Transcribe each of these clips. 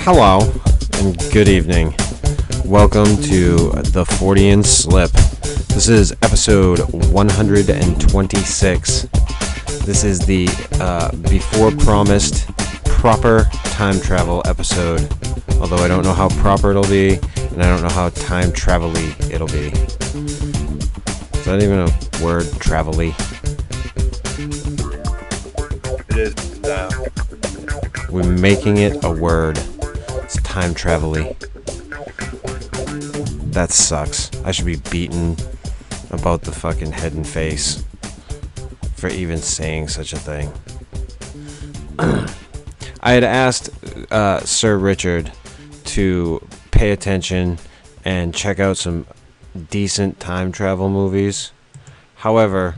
Hello, and good evening. Welcome to the Fortean Slip. This is episode 126. This is the before promised proper time travel episode. Although I don't know how proper it'll be, and I don't know how time travel-y it'll be. Is that even a word, travel-y? It is. We're making it a word. It's time travel-y. That sucks. I should be beaten about the fucking head and face for even saying such a thing. I had asked Sir Richard to pay attention and check out some decent time travel movies. However,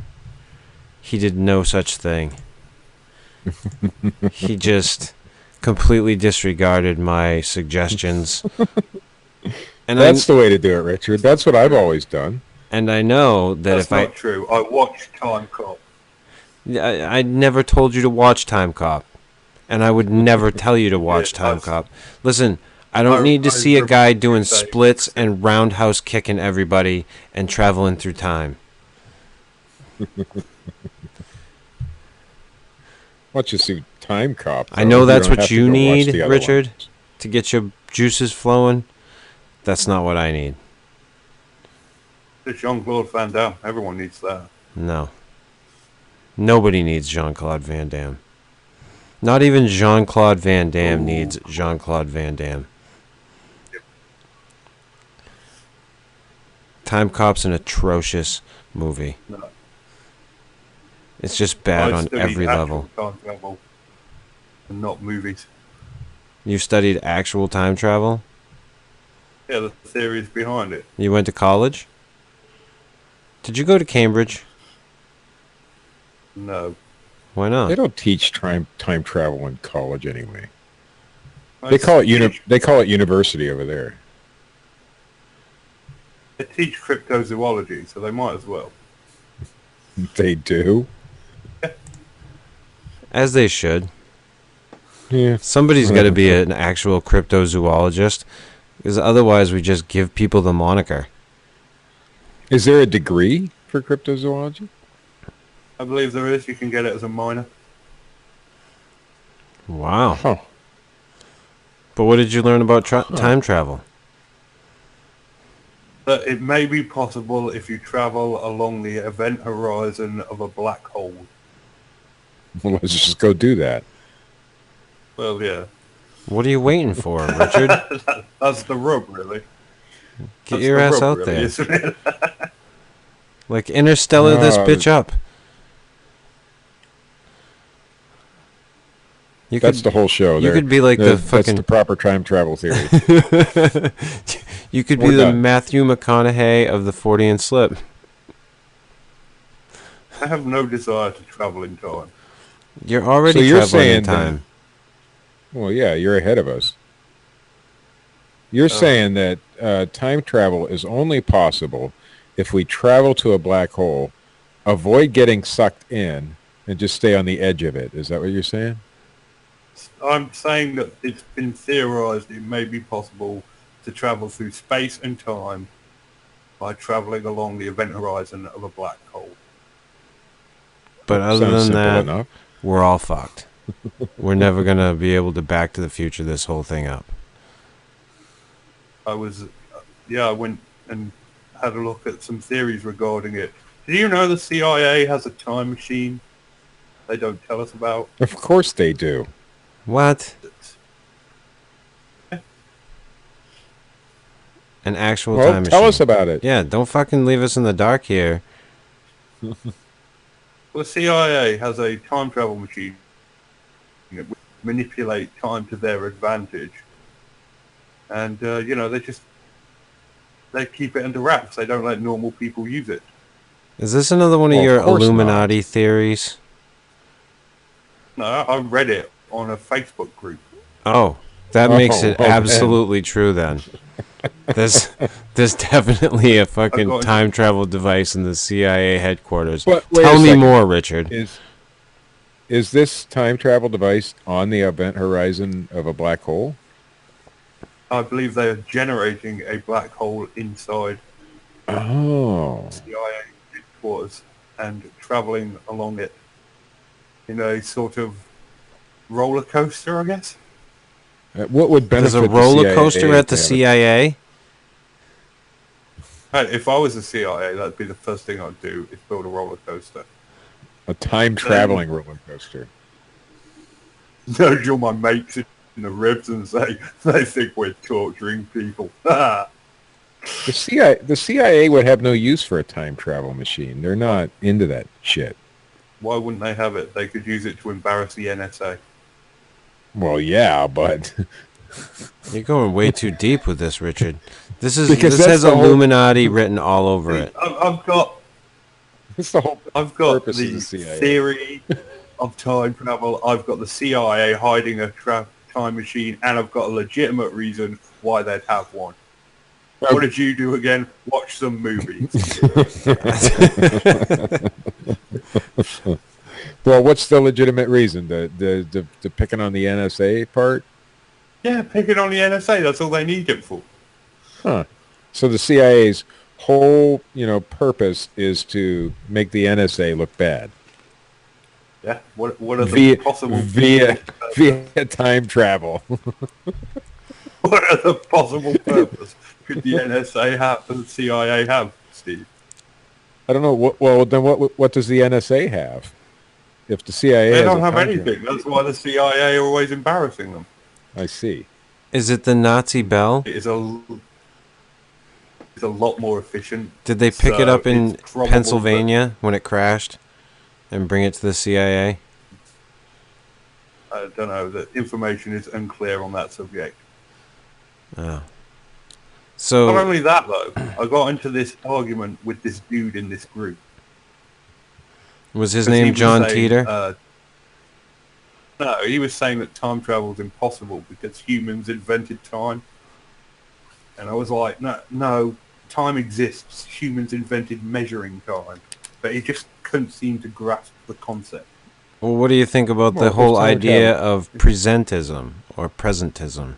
he did no such thing. He just completely disregarded my suggestions. And that's the way to do it, Richard. That's what I've always done. And I know that That's not true. I watched Time Cop. I never told you to watch Time Cop. And I would never tell you to watch Time Cop. Listen, I don't need to see a guy doing splits and roundhouse kicking everybody and traveling through time. Why don't you see Time Cop? I know that's what you need, Richard, to get your juices flowing. That's not what I need. It's Jean-Claude Van Damme. Everyone needs that. No. Nobody needs Jean-Claude Van Damme. Not even Jean-Claude Van Damme needs Jean-Claude Van Damme. Yep. Time Cop's an atrocious movie. No. It's just bad on every level. Time travel and not movies. You studied actual time travel? Yeah, the theories behind it. You went to college? Did you go to Cambridge? No. Why not? They don't teach time travel in college anyway. They call it university over there. They teach cryptozoology, so they might as well. They do? As they should. Yeah. Somebody's got to be an actual cryptozoologist, because otherwise we just give people the moniker. Is there a degree for cryptozoology? I believe there is. You can get it as a minor. Wow. Huh. But what did you learn about time travel? That it may be possible if you travel along the event horizon of a black hole. Well, let's just go do that. Well, yeah. What are you waiting for, Richard? That's the rub, really. Get your ass out there. Isn't it? Like Interstellar this bitch up. That's the whole show. You could be like the fucking... That's the proper time travel theory. You could be the Matthew McConaughey of the Fortean Slip. I have no desire to travel in time. You're already traveling in time. Well, yeah, you're ahead of us. You're saying that time travel is only possible if we travel to a black hole, avoid getting sucked in, and just stay on the edge of it. Is that what you're saying? I'm saying that it's been theorized it may be possible to travel through space and time by traveling along the event horizon of a black hole. But other than that, we're all fucked. We're never going to be able to Back to the Future this whole thing up. I went and had a look at some theories regarding it. Do you know the CIA has a time machine they don't tell us about? Of course they do. What? An actual time machine. Tell us about it. Yeah, don't fucking leave us in the dark here. Well, the CIA has a time travel machine that manipulate time to their advantage. And, they keep it under wraps. They don't let normal people use it. Is this another one of your Illuminati theories? No, I read it on a Facebook group. Oh, that makes it absolutely true then. There's definitely a fucking got- time travel device in the CIA headquarters. But wait a Tell me second. more, Richard. Is this time travel device on the event horizon of a black hole? I believe they are generating a black hole inside Oh. CIA headquarters and traveling along it in a sort of roller coaster, I guess. What would benefit There's a roller coaster CIA at the to have CIA. Hey, if I was the CIA, that'd be the first thing I'd do is build a roller coaster. a time traveling roller coaster? Nudge all my mates in the ribs and say they think we're torturing people. The CIA would have no use for a time travel machine. They're not into that shit. Why wouldn't they have it? They could use it to embarrass the NSA. Well, yeah, but You're going way too deep with this, Richard. This Because that's has the whole- Illuminati written all over it. I've got it's the whole purpose the of the CIA. theory of time travel. I've got the CIA hiding a time machine, and I've got a legitimate reason why they'd have one. What did you do again? Watch some movies. Well, what's the legitimate reason? The picking on the NSA part? Yeah, picking on the NSA. That's all they need it for. Huh. So the CIA's whole, purpose is to make the NSA look bad Yeah. What are the possible via time travel. What are the possible purpose could the NSA have and the CIA have, Steve? I don't know. Well, then what does the NSA have? If the CIA They has don't a have time anything. travel- That's why the CIA are always embarrassing them. I see. Is it the Nazi bell? It's a lot more efficient. Did they pick it So up in it's probable Pennsylvania when it crashed and bring it to the CIA? I don't know. The information is unclear on that subject. Oh. Not So, only that, though, I got into this argument with this dude in this group. was his 'Cause he name was John saying, Titor? No, he was saying that time travel is impossible because humans invented time. And I was like, no, time exists. Humans invented measuring time. But he just couldn't seem to grasp the concept. Well, what do you think about Well, the whole there's time idea travel. of presentism or presentism?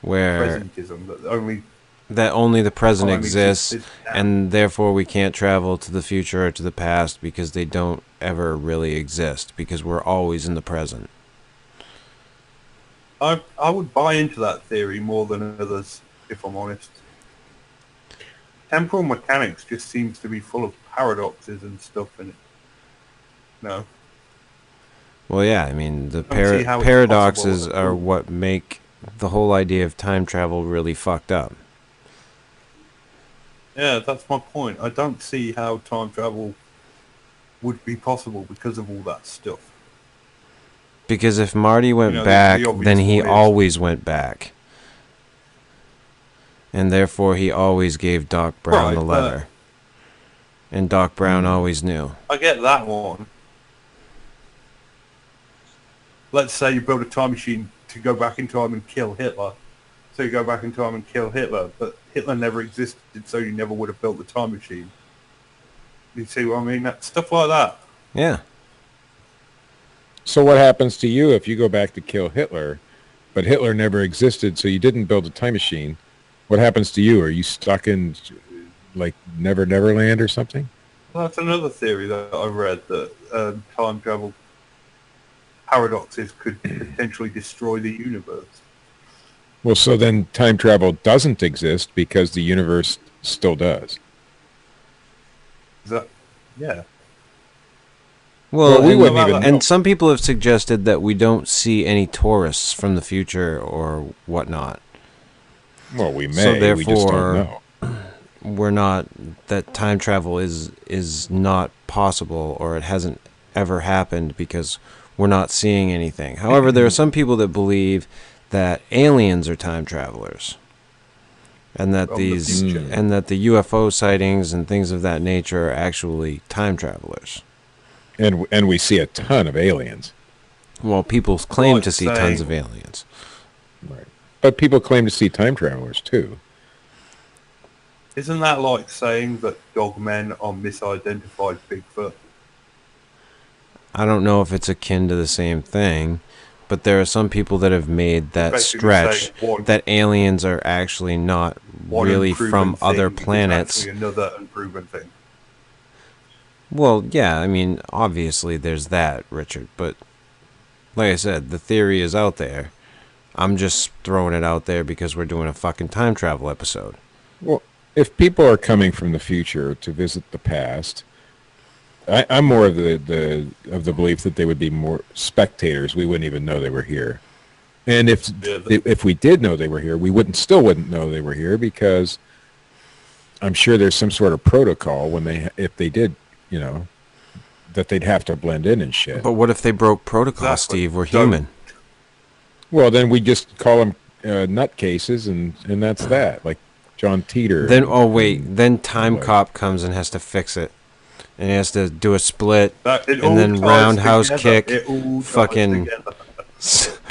Where Presentism, that only the present time exists, exists now. and therefore we can't travel to the future or to the past because they don't ever really exist, because we're always in the present. I would buy into that theory more than others, if I'm honest. Temporal mechanics just seems to be full of paradoxes and stuff in it. No. Well, yeah, I mean, the don't see how it's paradoxes possible. are what make the whole idea of time travel really fucked up. Yeah, that's my point. I don't see how time travel would be possible because of all that stuff. Because if Marty went the back, obvious then he one is- always went back. And therefore he always gave Doc Brown Right, the letter. And Doc Brown always knew. I get that one. Let's say you build a time machine to go back in time and kill Hitler. So you go back in time and kill Hitler, but Hitler never existed, so you never would have built the time machine. You see what I mean? That, stuff like that. Yeah. So what happens to you if you go back to kill Hitler, but Hitler never existed, so you didn't build a time machine? What happens to you? Are you stuck in, like, Neverland or something? Well, that's another theory that I read, that time travel paradoxes could potentially destroy the universe. Well, so then time travel doesn't exist because the universe still does. Is that? Yeah. Well, we and, wouldn't even know. and some people have suggested that we don't see any tourists from the future or whatnot. Well, we may. So We just don't therefore, know. we're not, that time travel is not possible, or it hasn't ever happened because we're not seeing anything. However, there are some people that believe that aliens are time travelers, and that From the future. and that the UFO sightings and things of that nature are actually time travelers. And we see a ton of aliens. Well, people claim Like to see tons saying- of aliens. Right. But people claim to see time travelers too. Isn't that like saying that dogmen are misidentified Bigfoot? I don't know if it's akin to the same thing, but there are some people that have made that Basically stretch saying that aliens are actually not one really unproven from other thing is planets. actually another unproven thing. Well, yeah, I mean, obviously there's that, Richard, but like I said, the theory is out there. I'm just throwing it out there because we're doing a fucking time travel episode. Well, if people are coming from the future to visit the past, I'm more of the belief that they would be more spectators. We wouldn't even know they were here. And if we did know they were here, we still wouldn't know they were here, because I'm sure there's some sort of protocol if they did, that they'd have to blend in and shit. But what if they broke protocol, Exactly. Steve? We're human. Well, then we just call them nutcases, and that's that. Like John Titor. Then Time Cop comes and has to fix it. And he has to do a split, and then ties roundhouse together. kick It all ties fucking together.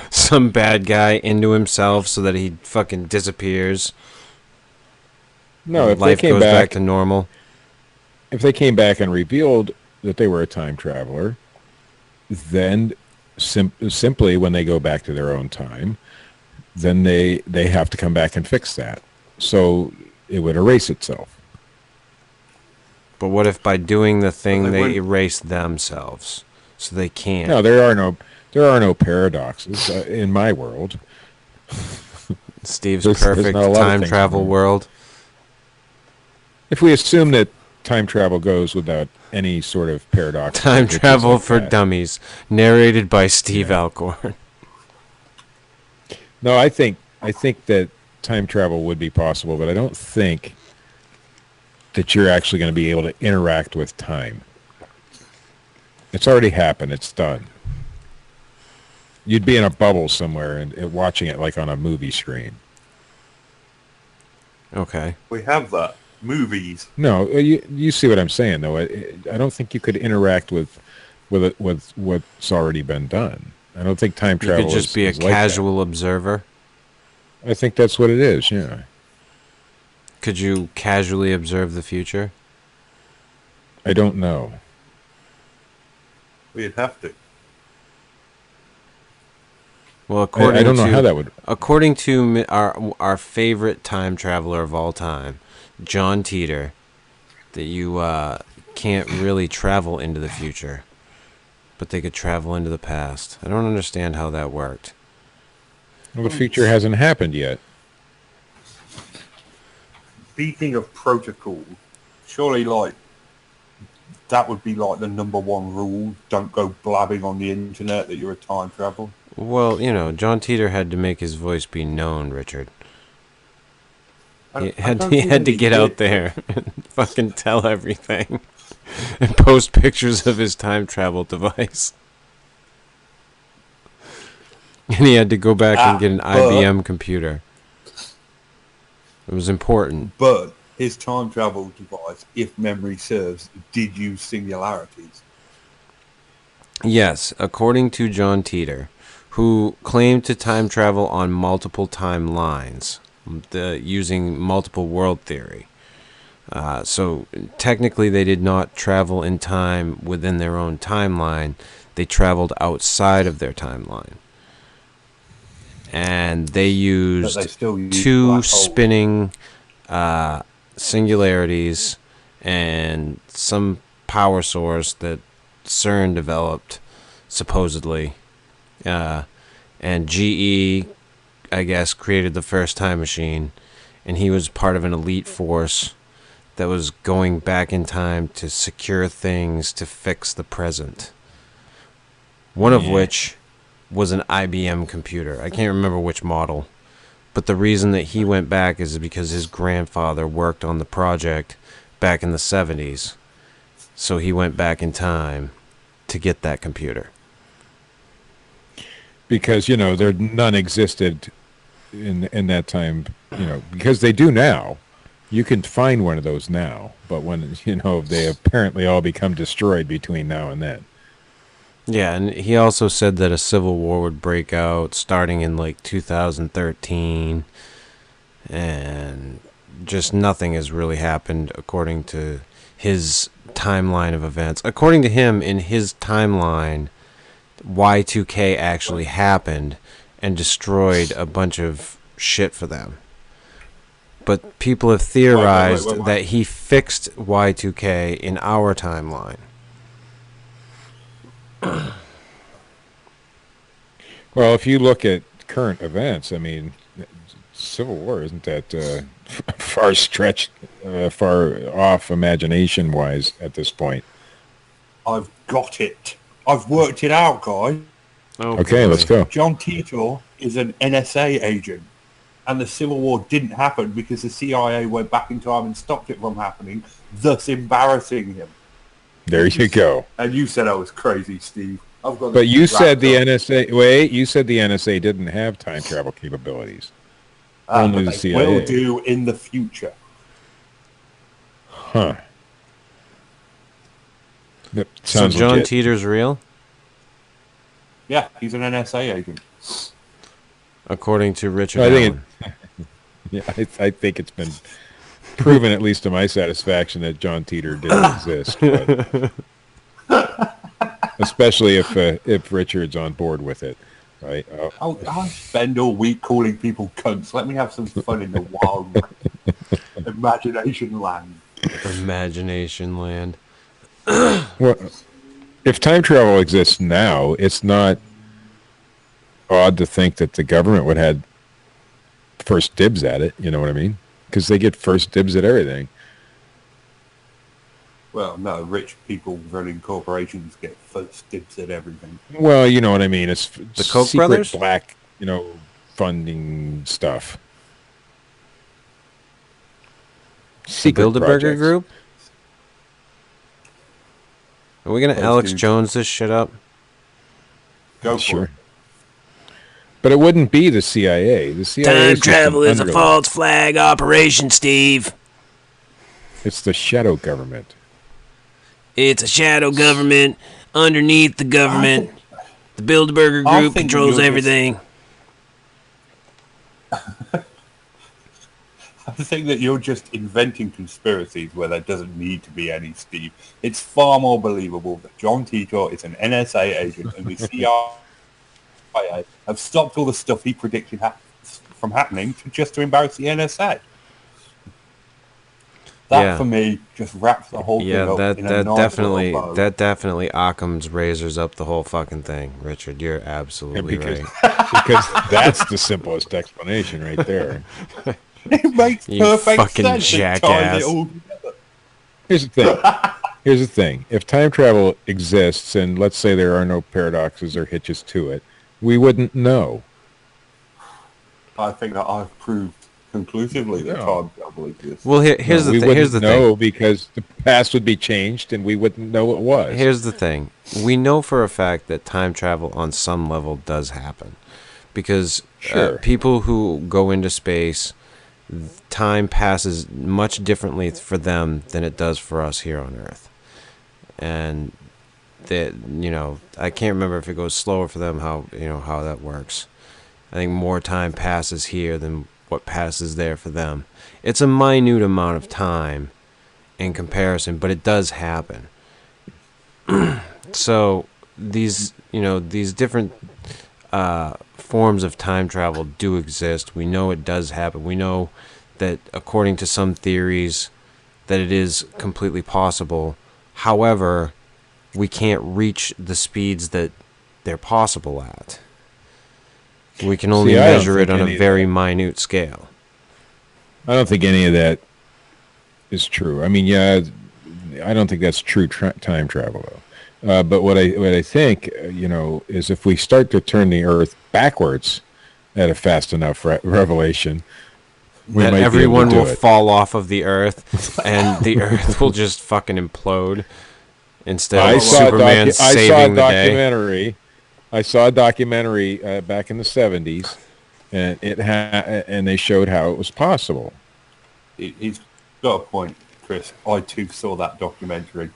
some bad guy into himself so that he fucking disappears. No, if life they came goes back to normal. If they came back and revealed that they were a time traveler, then simply when they go back to their own time, then they have to come back and fix that. So it would erase itself. But what if by doing the thing Well, they they wouldn't. erase themselves, so they can't? No, there are no paradoxes in my world. Steve's there's perfect not a lot of time things travel going on. world. If we assume that time travel goes without any sort of paradox, Time it's travel like for that. dummies, narrated by Steve Alcorn. No, I think that time travel would be possible, but I don't think that you're actually going to be able to interact with time. It's already happened. It's done. You'd be in a bubble somewhere and watching it like on a movie screen. Okay. We have that. Movies. No, you see what I'm saying, though. I don't think you could interact with what's already been done. I don't think time You travel could just be a is like that. casual observer. I think that's what it is, yeah. Could you casually observe the future? I don't know. We'd have to. Well, according I don't know to how that would... according to our favorite time traveler of all time, John Titor, that you can't really travel into the future, but they could travel into the past. I don't understand how that worked. Well, the future hasn't happened yet. Speaking of protocol, surely that would be like the number one rule. Don't go blabbing on the internet that you're a time traveler. Well, John Titor had to make his voice be known, Richard. He had to get out there and fucking tell everything and post pictures of his time travel device. And he had to go back and get an IBM computer. It was important. But his time travel device, if memory serves, did use singularities. Yes, according to John Titor, who claimed to time travel on multiple timelines, using multiple world theory. So technically they did not travel in time within their own timeline. They traveled outside of their timeline. And they used two black holes. spinning singularities and some power source that CERN developed, supposedly. And GE, I guess, created the first time machine, and he was part of an elite force that was going back in time to secure things to fix the present. One of which was an IBM computer. I can't remember which model. But the reason that he went back is because his grandfather worked on the project back in the 70s. So he went back in time to get that computer. Because, there none existed in that time, because they do now. You can find one of those now. But when, they apparently all become destroyed between now and then. Yeah, and he also said that a civil war would break out starting in like 2013, and just nothing has really happened according to his timeline of events. According to him, in his timeline, Y2K actually happened and destroyed a bunch of shit for them. But people have theorized Wait. that he fixed Y2K in our timeline. Well, if you look at current events, I mean, Civil War isn't that far stretched, far off imagination-wise at this point. I've got it. I've worked it out, guys. Okay, let's go. John Titor is an NSA agent, and the Civil War didn't happen because the CIA went back in time and stopped it from happening, thus embarrassing him. There you go. And you said I was crazy, Steve. But you said the NSA. Wait, you said the NSA didn't have time travel capabilities. Only the CIA will do in the future. Huh. That So sounds John legit. Titor's real, Yeah, he's an NSA agent. according to Richard I think Allen. Yeah, I think it's been proven, at least to my satisfaction, that John Titor did exist. But especially if Richard's on board with it, right? I'll spend all week calling people cunts. Let me have some fun in the wild imagination land. Imagination land. Well, if time travel exists now, it's not odd to think that the government would have first dibs at it. You know what I mean? Because they get first dibs at everything. Well, no, rich people running corporations get first dibs at everything. Well, you know what I mean. It's The Koch secret brothers? black, funding stuff. Secret Bilderberger projects. Group? Are we going to Those Alex dudes. Jones this shit up? Go for Sure. it. But it wouldn't be the CIA. The CIA Time travel is a false flag operation, Steve. It's the shadow government. It's a shadow government underneath the government. The Bilderberger I Group think controls you're just- everything. I think that you're just inventing conspiracies where there doesn't need to be any, Steve. It's far more believable that John Titor is an NSA agent and the CIA have stopped all the stuff he predicted from happening just to embarrass the NSA. That, Yeah. for me, just wraps the whole Yeah, thing up that in a that nice definitely little bow. that definitely Occam's razors up the whole fucking thing, Richard. You're absolutely because, right. because that's the simplest explanation right there. It makes You perfect fucking sense. It ties jackass. it all together. Here's the thing. Here's the thing. If time travel exists, and let's say there are no paradoxes or hitches to it, we wouldn't know. I think that I've proved conclusively that No. time travel exists. Well, here's we the thing. wouldn't Here's the thing. know because the past would be changed, and we wouldn't know it was. Here's the thing. We know for a fact that time travel on some level does happen. Because Sure. people who go into space, time passes much differently for them than it does for us here on Earth. And that, I can't remember if it goes slower for them, how that works. I think more time passes here than what passes there for them. It's a minute amount of time in comparison, but it does happen. So these different forms of time travel do exist. We know it does happen. We know that according to some theories that it is completely possible. However, we can't reach the speeds that they're possible at. We can only See, I don't measure it think on a any of very that- minute scale. I don't think any of that is true. I mean, yeah, I don't think that's true time travel, though. But what I think, is if we start to turn the Earth backwards at a fast enough revelation, we That might everyone be able will to do it. fall off of the Earth, and the Earth will just fucking implode instead of Superman saving the day. I saw a documentary back in the 70s, and and they showed how it was possible. He's got a point, Chris. Chris, I too saw that documentary.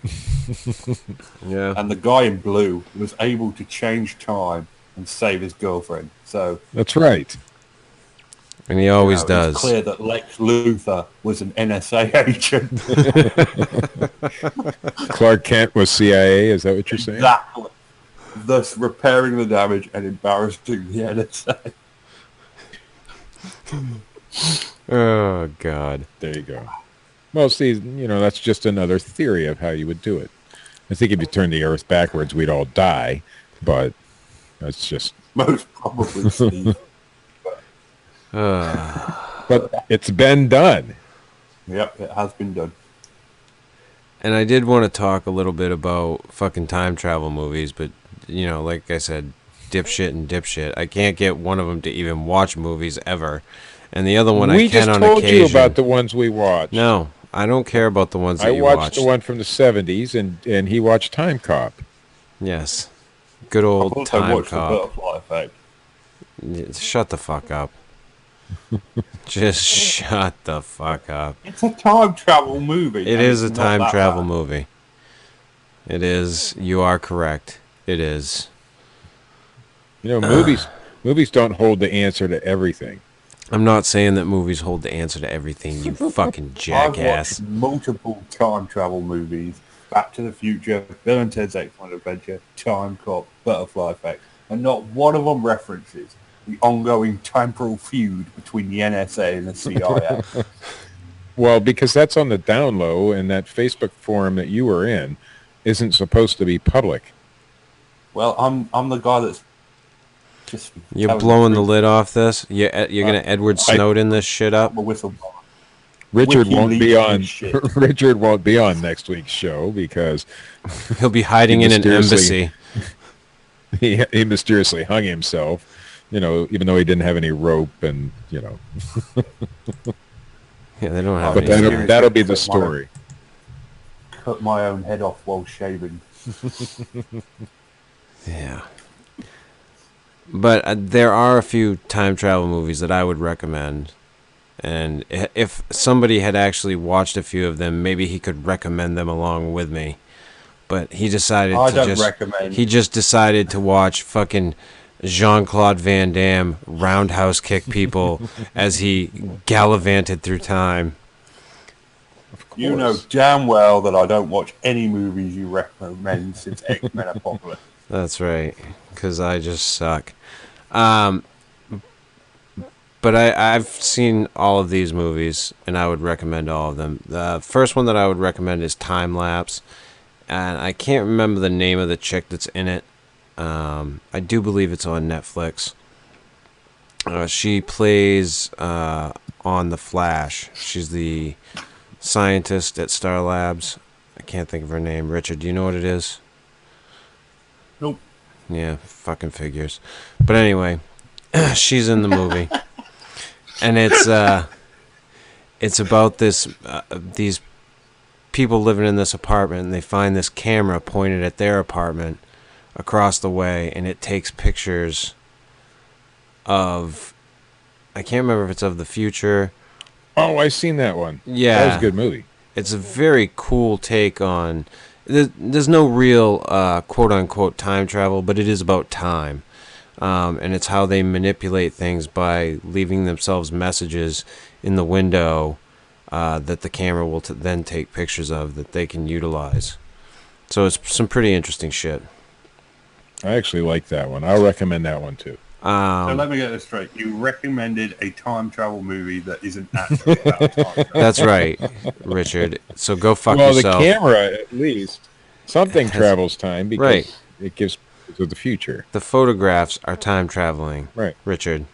Yeah. And the guy in blue was able to change time and save his girlfriend. So That's right. And he always does. It's clear that Lex Luthor was an NSA agent. Clark Kent was CIA. Is that what you're saying? Exactly. Thus repairing the damage and embarrassing the NSA. Oh, God. There you go. Well, see, that's just another theory of how you would do it. I think if you turn the Earth backwards, we'd all die, but that's just... Most probably, Steve. But it's been done. Yep, it has been done. And I did want to talk a little bit about fucking time travel movies, but, like I said, dipshit and dipshit. I can't get one of them to even watch movies ever. And the other one I can on occasion. We just told you about the ones we watched. No, I don't care about the ones that you watched. I watched the one from the 70s, and he watched Time Cop. Yes. Good old Time watched Cop. The Butterfly Effect. Shut the fuck up. Just shut the fuck up. It's a time travel movie. It is a time travel movie. It is. You are correct. It is. Movies don't hold the answer to everything. I'm not saying that movies hold the answer to everything, you fucking jackass. I've watched multiple time travel movies. Back to the Future, Bill and Ted's Excellent Adventure, Time Cop, Butterfly Effect. And not one of them references the ongoing temporal feud between the NSA and the CIA. Well, because that's on the down low, and that Facebook forum that you were in isn't supposed to be public. Well, I'm the guy that's just... You're blowing the lid off this? You're going to Edward Snowden this shit up? I'm a whistleblower. Richard won't be on. Richard won't be on next week's show because he'll be hiding in an embassy. He mysteriously hung himself, even though he didn't have any rope, and Yeah, they don't have. But that'll be the story. Cut my own head off while shaving. Yeah. But there are a few time travel movies that I would recommend. And if somebody had actually watched a few of them, maybe he could recommend them along with me. But he decided he just decided to watch fucking Jean-Claude Van Damme roundhouse kick people as he gallivanted through time. You know damn well that I don't watch any movies you recommend since X-Men Apocalypse. That's right, because I just suck. But I've seen all of these movies, and I would recommend all of them. The first one that I would recommend is Time Lapse, and I can't remember the name of the chick that's in it. I do believe it's on Netflix. She plays on The Flash. She's the scientist at Star Labs. I can't think of her name. Richard, do you know what it is? Nope. Yeah, fucking figures. But anyway, she's in the movie. And it's about these people living in this apartment, and they find this camera pointed at their apartment across the way, and it takes pictures of, I can't remember if it's of the future. Oh, I've seen that one. Yeah. That was a good movie. It's a very cool take on, there's no real quote-unquote time travel, but it is about time. And it's how they manipulate things by leaving themselves messages in the window that the camera will then take pictures of that they can utilize. So it's some pretty interesting shit. I actually like that one. I'll recommend that one too. So let me get this straight. You recommended a time travel movie that isn't actually about time travel. That's right, Richard. So go fuck yourself. Well, the camera, at least, something travels time because it gives to the future. The photographs are time traveling. Right. Richard.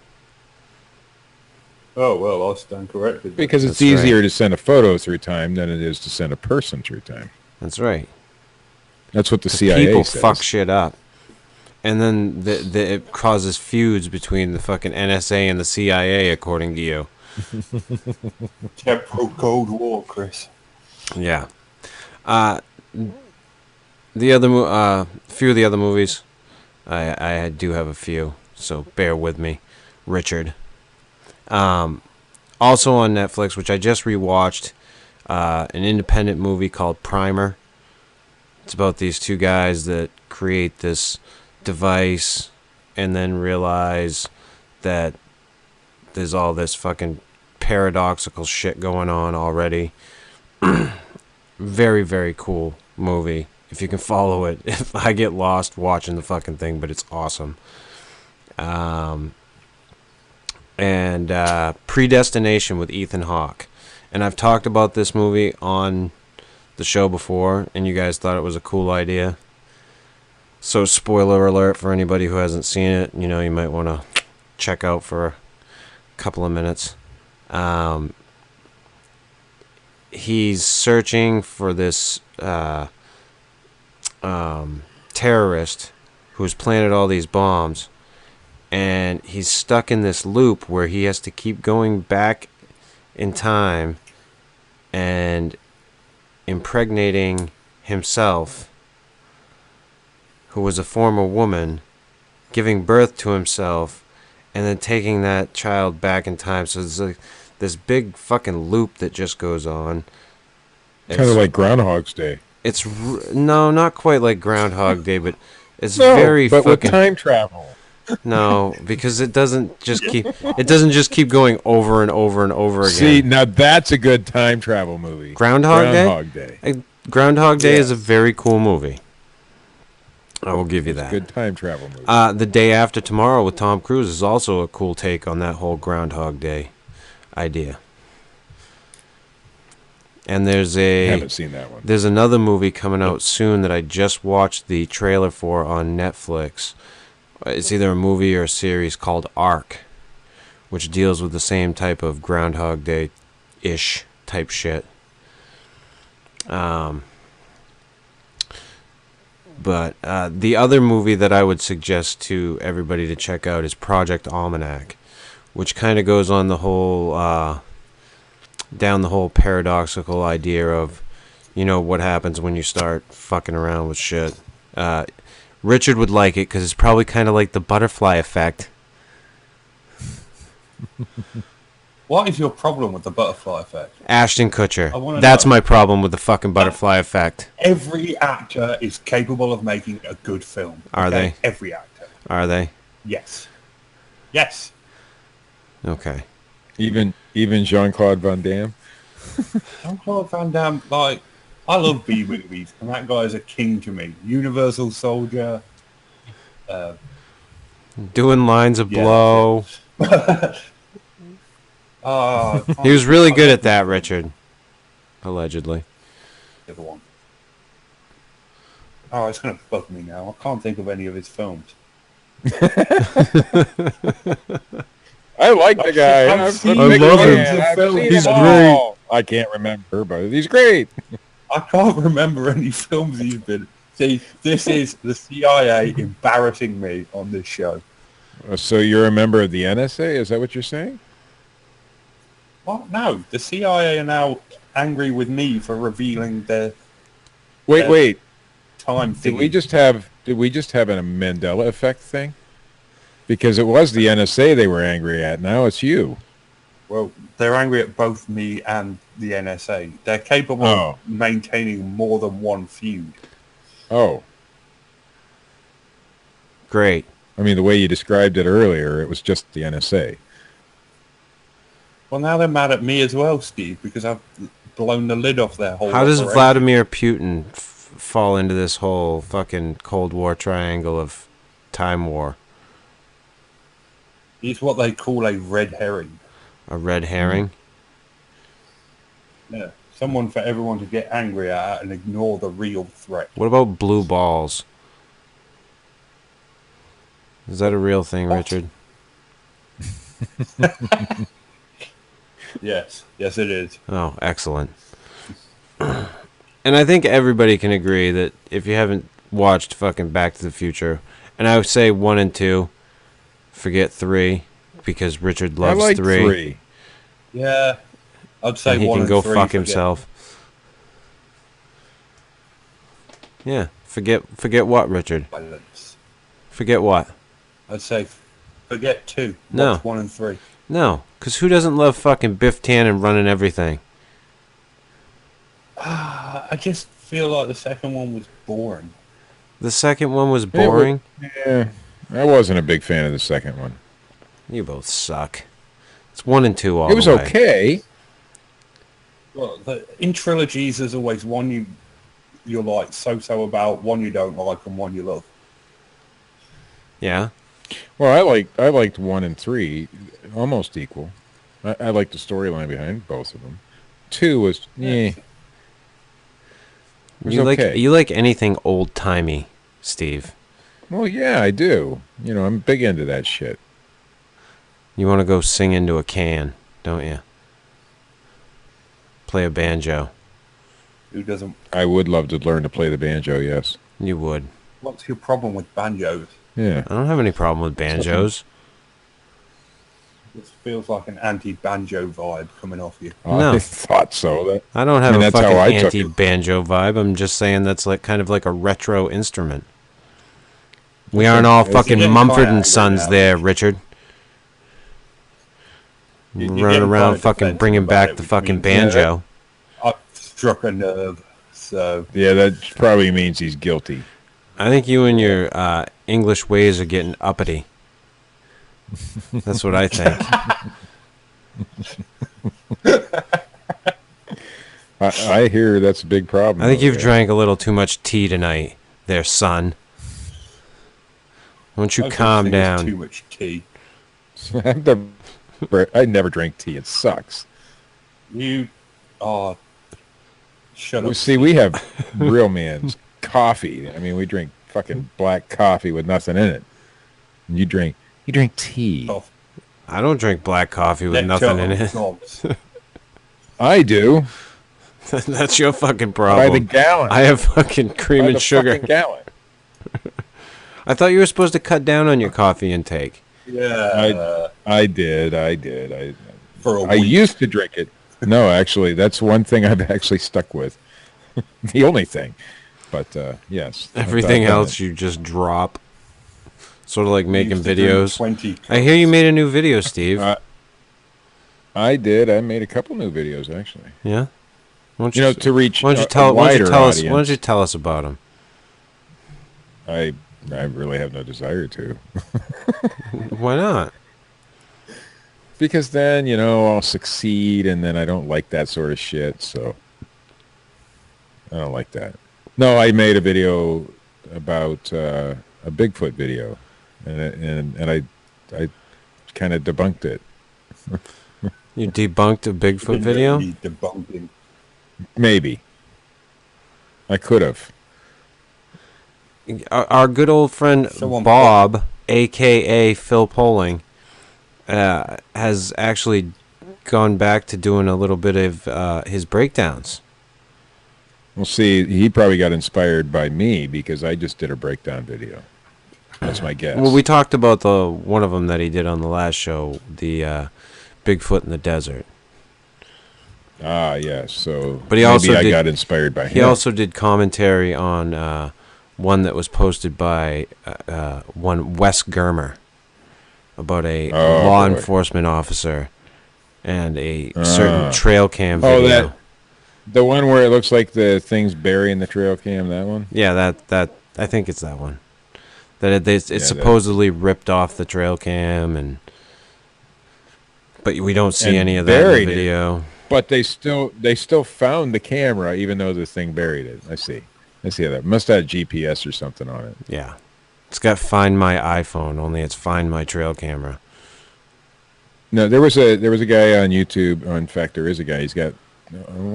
Oh, well, I'll stand corrected. Because it's easier to send a photo through time than it is to send a person through time. That's right. That's what the CIA people says. Fuck shit up. And then it causes feuds between the fucking NSA and the CIA, according to you. Temporal Cold War, Chris. Yeah. The other few of the other movies, I do have a few, so bear with me, Richard. Also on Netflix, which I just rewatched, an independent movie called Primer. It's about these two guys that create this device and then realize that there's all this fucking paradoxical shit going on already. Very, very cool movie. If you can follow it. If I get lost watching the fucking thing, but it's awesome. And Predestination with Ethan Hawke. And I've talked about this movie on the show before, and you guys thought it was a cool idea. So spoiler alert for anybody who hasn't seen it, you know, you might want to check out for a couple of minutes. He's searching for this terrorist who's planted all these bombs, and he's stuck in this loop where he has to keep going back in time and impregnating himself, who was a former woman, giving birth to himself, and then taking that child back in time. So it's like this big fucking loop that just goes on. Kind of like Groundhog's Day. It's no, not quite like Groundhog Day, but it's No, very but fucking with time travel. no, because it doesn't just keep going over and over and over again. See, now that's a good time travel movie. Groundhog Day. Groundhog Day is a Yes. very cool movie. I will give you that. Good time travel movie. The Day After Tomorrow with Tom Cruise is also a cool take on that whole Groundhog Day idea. And I haven't seen that one. there's another movie coming out soon that I just watched the trailer for on Netflix. It's either a movie or a series called Ark, which deals with the same type of Groundhog Day-ish type shit. But the other movie that I would suggest to everybody to check out is Project Almanac, which kind of goes on the whole down the whole paradoxical idea of, you know, what happens when you start fucking around with shit. Richard would like it because it's probably kind of like the butterfly effect. What is your problem with the butterfly effect? Ashton I Kutcher. wanna That's know. my problem with the fucking butterfly effect. Every actor is capable of making a good film. Are they? Every actor. Are they? Yes. Yes. Okay. Even Jean-Claude Van Damme. Jean-Claude Van Damme, like, I love B movies, and that guy is a king to me. Universal Soldier. Doing lines of Yeah. blow. He was really good at that, Richard. Allegedly. The other one. Oh, it's going to bug me now. I can't think of any of his films. I like the guy. I've seen I'm a big love him. fan. I've seen He's them all. I can't remember, but he's great. I can't remember any films he's been. See, this is the CIA embarrassing me on this show. So you're a member of the NSA? Is that what you're saying? What? No, the CIA are now angry with me for revealing their Wait. time thing. Did we just have a Mandela effect thing? Because it was the NSA they were angry at. Now it's you. Well, they're angry at both me and the NSA. They're capable of maintaining more than one feud. Oh. Great. I mean, the way you described it earlier, it was just the NSA. Well, now they're mad at me as well, Steve, because I've blown the lid off their whole How does operation. Vladimir Putin fall into this whole fucking Cold War triangle of time war? He's what they call a red herring. A red herring? Yeah. Someone for everyone to get angry at and ignore the real threat. What about blue balls? Is that a real thing, What? Richard? Yes. Yes, it is. Oh, excellent. And I think everybody can agree that if you haven't watched fucking Back to the Future, and I would say 1 and 2, forget 3, because Richard loves I like 3. 3. Yeah. I'd say And he one can and go three, fuck forget. himself. Yeah, forget what, Richard? Violence. Forget what? I'd say forget 2. No. Watch 1 and 3. No, because who doesn't love fucking Biff Tannen running everything? I just feel like the second one was boring. The second one was boring. Yeah, I wasn't a big fan of the second one. You both suck. It's 1 and 2 all It was the way. okay. Well, in trilogies, there's always one you're like so about, one you don't like, and one you love. Yeah. Well, I liked 1 and 3 almost equal. I liked the storyline behind both of them. 2 was It was okay. You like anything old timey, Steve? Well, yeah, I do. You know, I'm big into that shit. You want to go sing into a can, don't you? Play a banjo. Who doesn't? I would love to learn to play the banjo. Yes. You would. What's your problem with banjos? Yeah. I don't have any problem with banjos. This feels like an anti-banjo vibe coming off you. No. I thought so. I don't have I mean, a that's how fucking I took it. anti-banjo vibe. I'm just saying that's like kind of like a retro instrument. We aren't all It's fucking getting Mumford kinda and angry Sons now. there, Richard. You're Running getting around kinda fucking defensive bringing about back it, the which fucking means, banjo. I've struck a nerve, so... Yeah, that probably means he's guilty. I think you and your English ways are getting uppity. That's what I think. I hear that's a big problem. I think over you've there. drank a little too much tea tonight, there, son. Why don't you I just calm think it's down? Too much tea. I never drank tea. It sucks. You are... Shut Well, up. see, we have real man's coffee. I mean, we drink fucking black coffee with nothing in it. And you drink tea. Oh, I don't drink black coffee with nothing in it. knobs. I do. That's your fucking By the problem. gallon. I have fucking cream By and the sugar. fucking gallon. I thought you were supposed to cut down on your coffee intake. Yeah. I did. For a I week. used to drink it. No, actually, that's one thing I've actually stuck with. The only thing. But, yes. Everything I've done else you just drop. Sort of like making Used to drink videos. 20 I hear you made a new video, Steve. I did. I made a couple new videos, actually. Yeah? Why don't You know, to reach why don't you a tell, why don't you wider tell us? Why audience. don't you tell us about them? I really have no desire to. Why not? Because then, you know, I'll succeed, and then I don't like that sort of shit, so I don't like that. No, I made a video about a Bigfoot video, and I kind of debunked it. You debunked a Bigfoot video? Debunking. Maybe. I could have. Our good old friend Someone Bob, a.k.a. Phil Poling, has actually gone back to doing a little bit of his breakdowns. Well, see, he probably got inspired by me because I just did a breakdown video. That's my guess. Well, we talked about the one of them that he did on the last show, the Bigfoot in the desert. Ah, yes. So But he maybe also I did- got inspired by him. He also did commentary on one that was posted by one Wes Germer about a Oh, law boy. enforcement officer and a certain trail cam Oh, video. the one where it looks like the thing's burying the trail cam, that one? Yeah, that I think it's that one. That it's Yeah, supposedly ripped off the trail cam, but we don't see And any of that in the buried it. video. But they still found the camera even though the thing buried it. I see how that must have GPS or something on it. Yeah, it's got Find My iPhone, only it's Find My trail camera. No, there was a guy on YouTube. In fact, there is a guy. He's got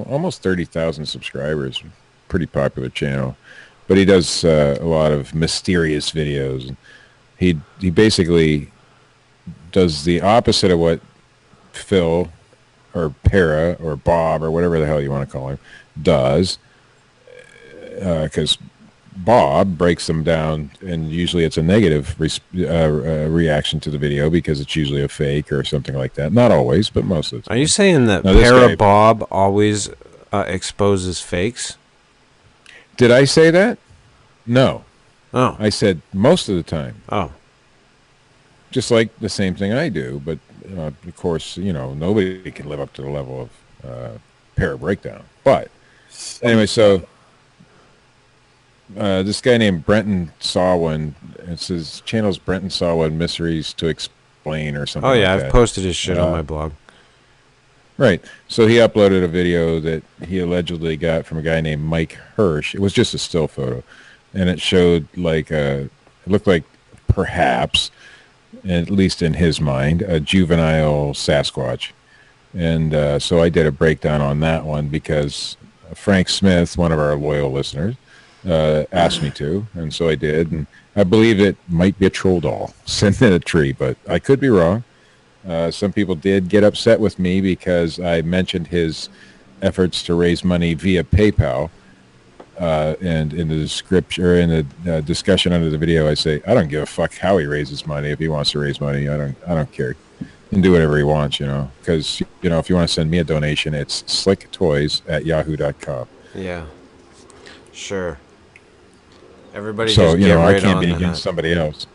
almost 30,000 subscribers. Pretty popular channel, but he does a lot of mysterious videos. He basically does the opposite of what Phil or Para or Bob or whatever the hell you want to call him does, because Bob breaks them down, and usually it's a negative reaction to the video because it's usually a fake or something like that. Not always, but most of the time. Are you saying that No, this Para guy- Bob always exposes fakes? Did I say that? No. Oh, I said most of the time. oh, Just like the same thing I do, but of course, you know, nobody can live up to the level of Para Breakdown. But Anyway, so this guy named Brenton Sawin, it's his channel's Brenton Sawin Mysteries to Explain or something Oh yeah, like that. I've posted his shit on my blog. Right. So he uploaded a video that he allegedly got from a guy named Mike Hirsch. It was just a still photo. And it showed it looked like perhaps, at least in his mind, a juvenile Sasquatch. And so I did a breakdown on that one because Frank Smith, one of our loyal listeners, asked me to, and so I did. And I believe it might be a troll doll sitting in a tree, but I could be wrong. Some people did get upset with me because I mentioned his efforts to raise money via PayPal. And in the script or in the discussion under the video, I say I don't give a fuck how he raises money. If he wants to raise money, I don't care. He can do whatever he wants, because if you want to send me a donation, it's slicktoys@yahoo.com. Yeah, sure. Everybody So just get right I can't on be that. against somebody else.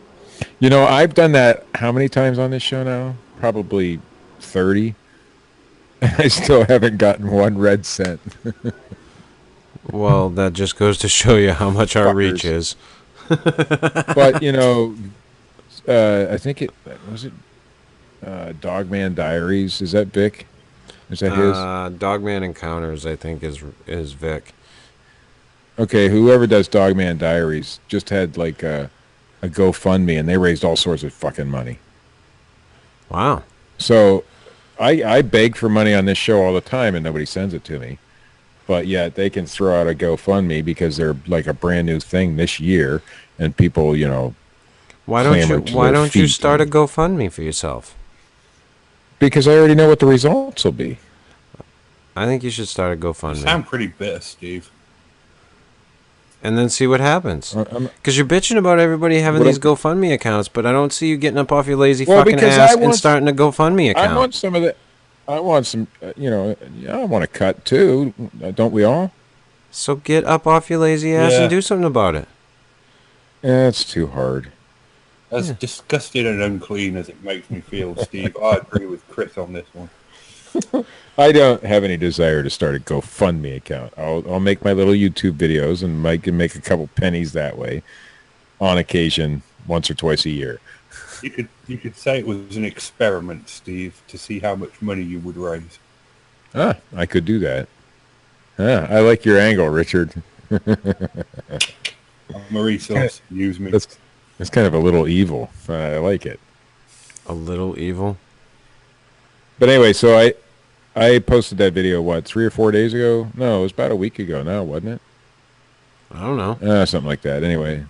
I've done that how many times on this show now? Probably 30. And I still haven't gotten one red cent. Well, that just goes to show you how much our reach is. But I think it was Dogman Diaries. Is that Vic? Is that his? Dogman Encounters, I think, is Vic. Okay, whoever does Dogman Diaries just had like a GoFundMe, and they raised all sorts of fucking money. Wow. So I beg for money on this show all the time, and nobody sends it to me. But yet they can throw out a GoFundMe because they're like a brand new thing this year, and people, Why don't you start a GoFundMe for yourself? Because I already know what the results will be. I think you should start a You GoFundMe. sound pretty bitter, Steve. And then see what happens. I'm- Because you're bitching about everybody having What these I'm- GoFundMe accounts, but I don't see you getting up off your lazy Well, fucking because ass I and want- starting a GoFundMe account. I want some of the. I want some. I want to cut too. Don't we all? So get up off your lazy ass Yeah. and do something about it. It's too hard. As disgusting and unclean as it makes me feel, Steve, I agree with Chris on this one. I don't have any desire to start a GoFundMe account. I'll make my little YouTube videos, and Mike can make a couple pennies that way, on occasion, once or twice a year. You could say it was an experiment, Steve, to see how much money you would raise. I could do that. I like your angle, Richard. Maurice loves to use me. That's kind of a little evil. I like it. A little evil. But anyway, so I posted that video, 3 or 4 days ago? No, it was about a week ago now, wasn't it? I don't know. Something like that. Anyway,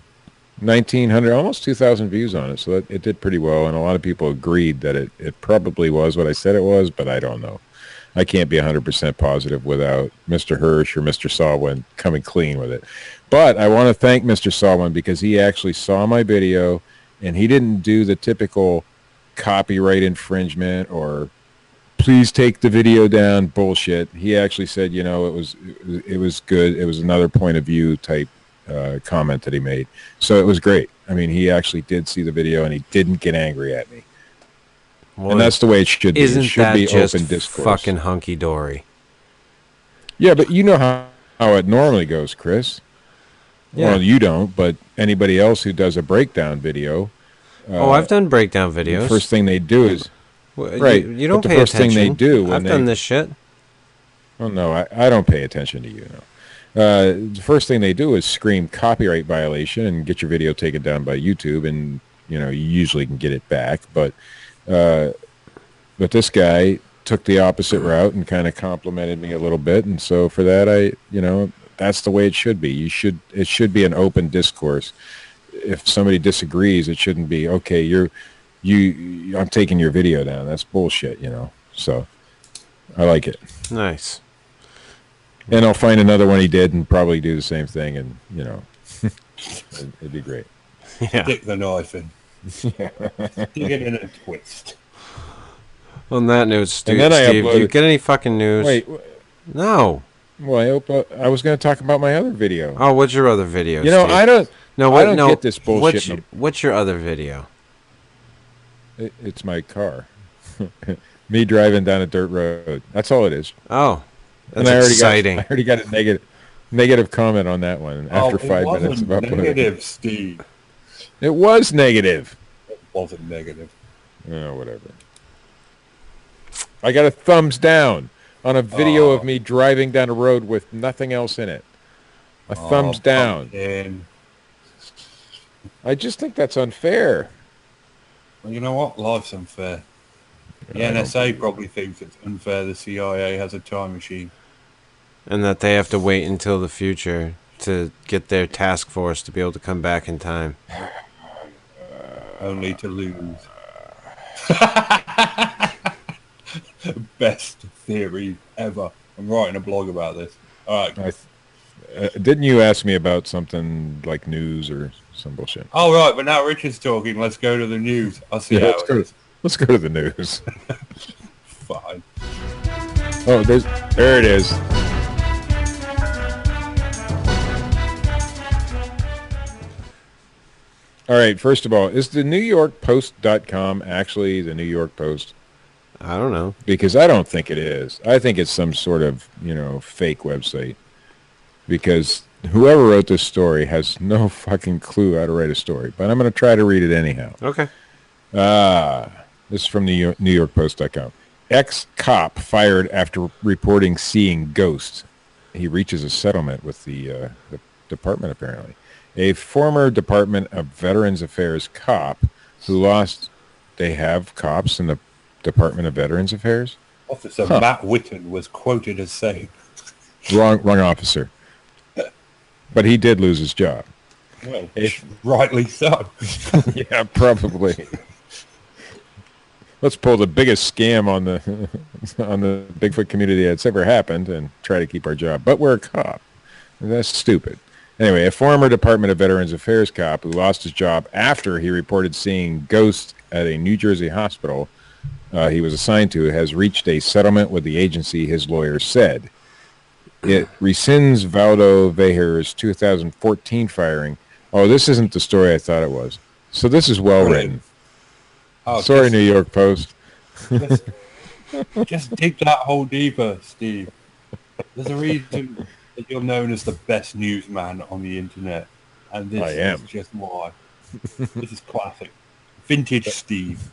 1,900, almost 2,000 views on it, so it did pretty well, and a lot of people agreed that it probably was what I said it was, but I don't know. I can't be 100% positive without Mr. Hirsch or Mr. Sawin coming clean with it. But I want to thank Mr. Sawin because he actually saw my video, and he didn't do the typical copyright infringement or please take the video down bullshit. He actually said, it was good. It was another point of view type comment that he made. So it was great. I mean, he actually did see the video, and he didn't get angry at me. Well, and that's the way it should be. Isn't It should that be just open discourse. fucking hunky-dory? Yeah, but you know how it normally goes, Chris. Yeah. Well, you don't, but anybody else who does a breakdown video. I've done breakdown videos. The first thing they do is... Well, right. You don't but pay the first attention. thing they do when I've done this shit. Oh, no, I don't pay attention to you, no. The first thing they do is scream copyright violation and get your video taken down by YouTube, and, you usually can get it back, but this guy took the opposite route and kind of complimented me a little bit, and so for that, that's the way it should be. It should be an open discourse. If somebody disagrees, it shouldn't be, okay, I'm taking your video down. That's bullshit, So I like it. Nice. And I'll find another one he did and probably do the same thing, and it'd be great. Yeah. Stick the knife in. Stick it in a twist. On that note, Steve, then I do you uploaded- get any fucking news? Wait, No. well, I was going to talk about my other video. Oh, what's your other video, Steve? I don't. No, I don't get this bullshit. What's your other video? It's my car. Me driving down a dirt road. That's all it is. Oh. And I already got a negative comment on that one after 5 minutes of uploading. Negative, Steve. It was negative. It wasn't negative. Oh, whatever. I got a thumbs down on a video of me driving down a road with nothing else in it. A thumbs down. Pumpkin. I just think that's unfair. Well, you know what? Life's unfair. The NSA probably thinks it's unfair the CIA has a time machine. And that they have to wait until the future to get their task force to be able to come back in time. Only to lose. Best theory ever. I'm writing a blog about this. All right. Didn't you ask me about something like news or some bullshit? Oh, right, but now Richard's talking. Let's go to the news. I'll see how it is. Let's go to the news. Fine. Oh, there it is. All right, first of all, is the NewYorkPost.com actually the New York Post? I don't know. Because I don't think it is. I think it's some sort of, fake website. Because whoever wrote this story has no fucking clue how to write a story. But I'm going to try to read it anyhow. Okay. This is from the NewYorkPost.com. Ex-cop fired after reporting seeing ghosts. He reaches a settlement with the department, apparently. A former Department of Veterans Affairs cop who lost... They have cops in the Department of Veterans Affairs? Officer Matt Whitten was quoted as saying... Wrong officer. But he did lose his job. Well, rightly so. Yeah, probably. Let's pull the biggest scam on the Bigfoot community that's ever happened and try to keep our job. But we're a cop. That's stupid. Anyway, a former Department of Veterans Affairs cop who lost his job after he reported seeing ghosts at a New Jersey hospital he was assigned to has reached a settlement with the agency, his lawyer said. It rescinds Valdo Vejer's 2014 firing. Oh, this isn't the story I thought it was. So this is well written. Oh, sorry, New York Post. Just dig that hole deeper, Steve. There's a reason that you're known as the best newsman on the internet. And this is just why. This is classic. Vintage Steve.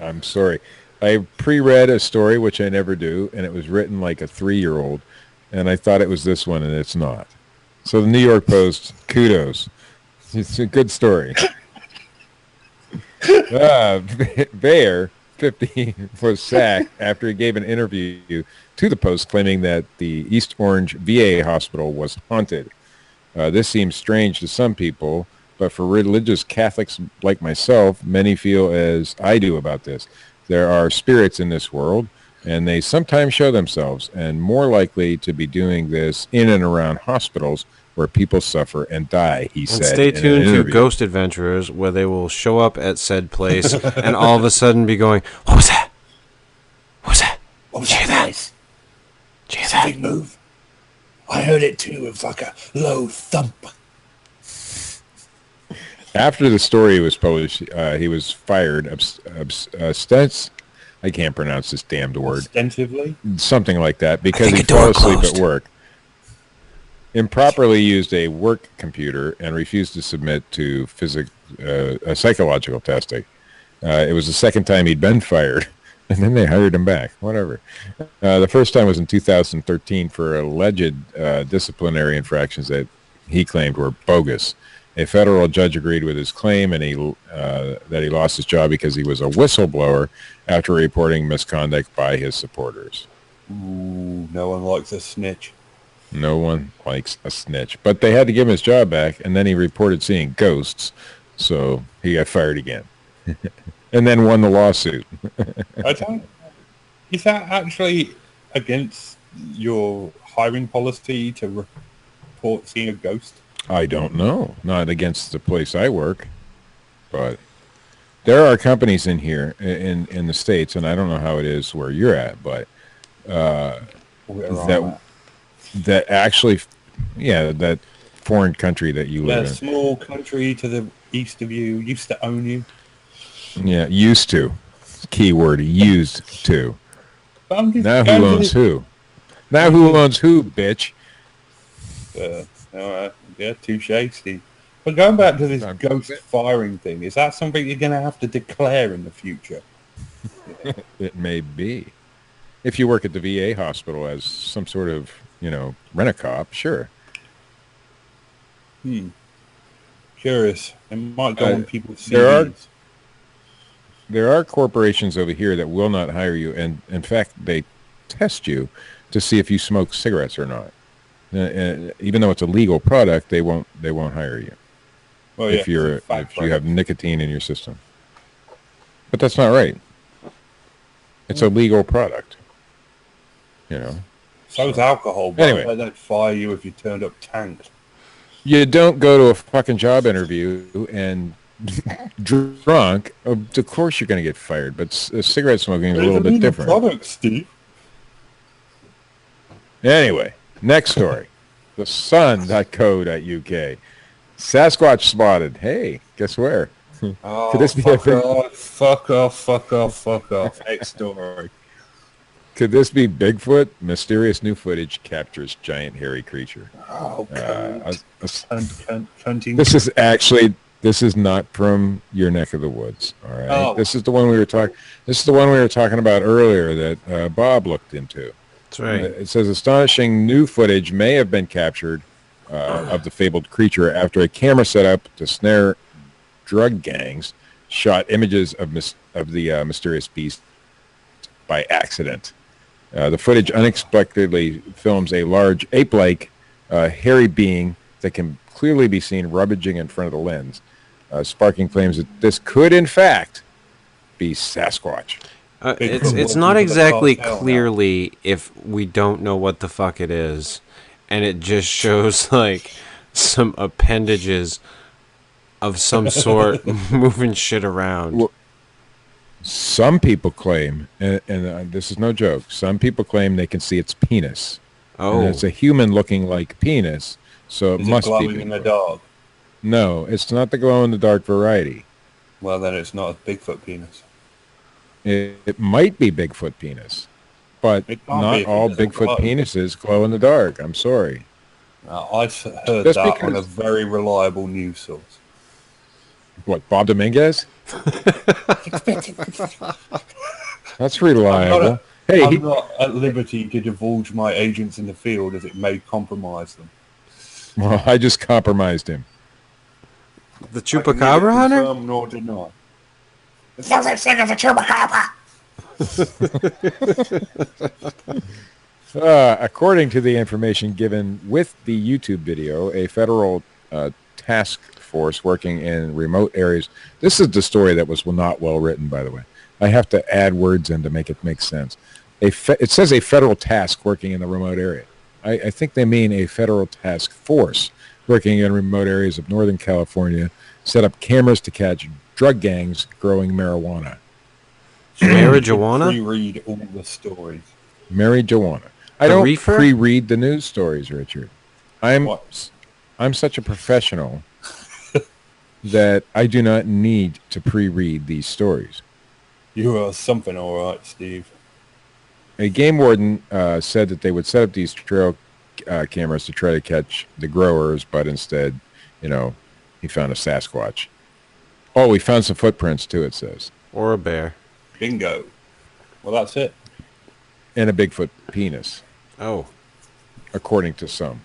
I'm sorry. I pre-read a story, which I never do, and it was written like a 3-year-old. And I thought it was this one, and it's not. So the New York Post, kudos. It's a good story. Vejer, 50, was sacked after he gave an interview to the Post claiming that the East Orange VA hospital was haunted. This seems strange to some people, but for religious Catholics like myself, many feel as I do about this. There are spirits in this world, and they sometimes show themselves, and more likely to be doing this in and around hospitals where people suffer and die, he said. Stay tuned to Ghost Adventurers, where they will show up at said place and all of a sudden be going, "What was that? What was that? What was that noise? Did you hear that? Big move. I heard it too. It was like a low thump." After the story was published, he was fired. I can't pronounce this damned word. Ostensibly? Something like that, because he fell asleep at work. Improperly used a work computer and refused to submit to psychological testing. It was the second time he'd been fired, and then they hired him back. Whatever. The first time was in 2013 for alleged disciplinary infractions that he claimed were bogus. A federal judge agreed with his claim, and that he lost his job because he was a whistleblower after reporting misconduct by his supporters. Ooh, no one likes a snitch. No one likes a snitch. But they had to give him his job back, and then he reported seeing ghosts, so he got fired again. And then won the lawsuit. Is that actually against your hiring policy to report seeing a ghost? I don't know. Not against the place I work. But there are companies in here, in the States, and I don't know how it is where you're at, but that actually, that foreign country that you live in. That small country to the east of you used to own you. Yeah, used to. Key word, used to. Now who owns who? Now who owns who, bitch? Yeah, touche, Steve. But going back to this ghost firing thing, is that something you're going to have to declare in the future? It may be. If you work at the VA hospital as some sort of, rent-a-cop, sure. Curious. It might go on people's CVs. There are corporations over here that will not hire you, and in fact, they test you to see if you smoke cigarettes or not. Even though it's a legal product, they won't hire you if you have nicotine in your system. But that's not right. It's a legal product. So is alcohol, but anyway, they'd fire you if you turned up tanked. You don't go to a fucking job interview and drunk. Of course you're going to get fired, but cigarette smoking is a little bit different. Product, Steve. Anyway, next story. The sun.co.uk. Sasquatch spotted. Hey, guess where? Oh, could this be fuck off. Next story. Could this be Bigfoot? Mysterious new footage captures giant hairy creature. Oh, This is not from your neck of the woods. All right. Oh. This is the one we were talking about earlier that Bob looked into. That's right. It says astonishing new footage may have been captured of the fabled creature after a camera set up to snare drug gangs shot images of the mysterious beast by accident. The footage unexpectedly films a large ape-like hairy being that can clearly be seen rummaging in front of the lens, sparking claims that this could, in fact, be Sasquatch. It's not exactly clearly if we don't know what the fuck it is, and it just shows like some appendages of some sort moving shit around. Well, some people claim, and this is no joke, some people claim they can see its penis. Oh. And it's a human-looking like penis, so it must be glowing in the dark? No, it's not the glow-in-the-dark variety. Well, then it's not a Bigfoot penis. It might be Bigfoot penis, but not all Bigfoot penises glow in the dark. I'm sorry. I've heard that on a very reliable news source. What, Bob Dominguez? That's reliable. I'm not at liberty to divulge my agents in the field as it may compromise them. Well, I just compromised him. The Chupacabra hunter? Confirm nor deny. There's no such thing as a chupacabra. According to the information given with the YouTube video, a federal task force working in remote areas. This is the story that was not well written, by the way. I have to add words in to make it make sense. It says a federal task working in the remote area. I think they mean a federal task force working in remote areas of Northern California set up cameras to catch drug gangs growing marijuana. Marijuana? Pre-read all the stories. Marijuana. I don't pre-read the news stories, Richard. I'm such a professional that I do not need to pre-read these stories. You are something all right, Steve. A game warden said that they would set up these trail cameras to try to catch the growers, but instead, he found a Sasquatch. Oh, we found some footprints too, it says. Or a bear. Bingo. Well, that's it. And a Bigfoot penis. Oh. According to some.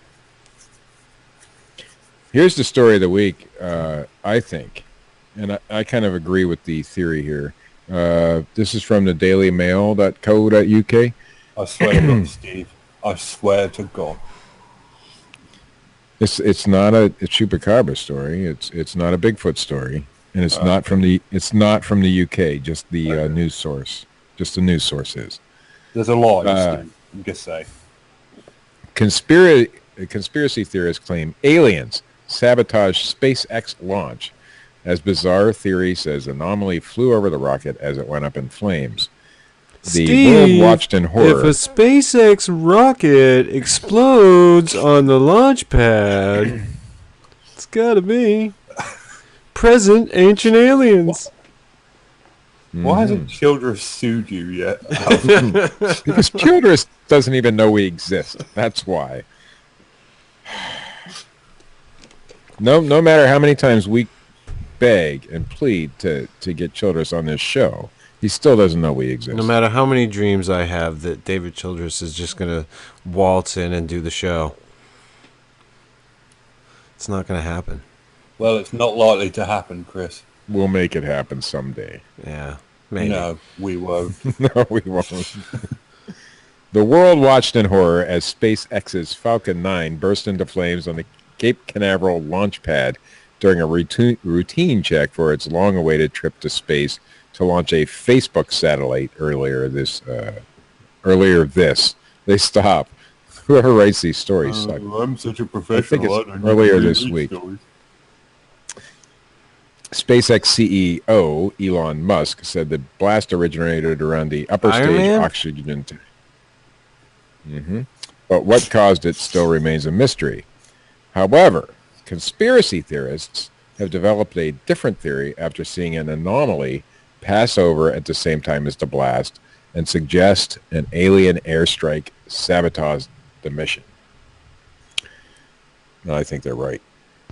Here's the story of the week, I think. And I kind of agree with the theory here. This is from the dailymail.co.uk. I swear to God, Steve. I swear to God. It's not a chupacabra story. It's not a Bigfoot story. And it's not from the UK, just the news source. Just the news source is. There's a lot, I'm just say. Conspiracy theorists claim aliens sabotage SpaceX launch as bizarre theory says anomaly flew over the rocket as it went up in flames. The world watched in horror. If a SpaceX rocket explodes on the launch pad, it's gotta be present ancient aliens. Why hasn't Childress sued you yet? Because Childress doesn't even know we exist. That's why. No matter how many times we beg and plead to get Childress on this show, he still doesn't know we exist. No matter how many dreams I have that David Childress is just going to waltz in and do the show. It's not going to happen. Well, it's not likely to happen, Chris. We'll make it happen someday. Yeah, maybe. No, we won't. No, we won't. The world watched in horror as SpaceX's Falcon 9 burst into flames on the Cape Canaveral launch pad during a routine check for its long-awaited trip to space to launch a Facebook satellite earlier this. They stop. Whoever writes these stories suck. I'm such a I think professional. it's earlier this week. SpaceX CEO Elon Musk said the blast originated around the upper Iron stage Man? oxygen tank. But what caused it still remains a mystery. However, conspiracy theorists have developed a different theory after seeing an anomaly pass over at the same time as the blast and suggest an alien airstrike sabotaged the mission. No, I think they're right.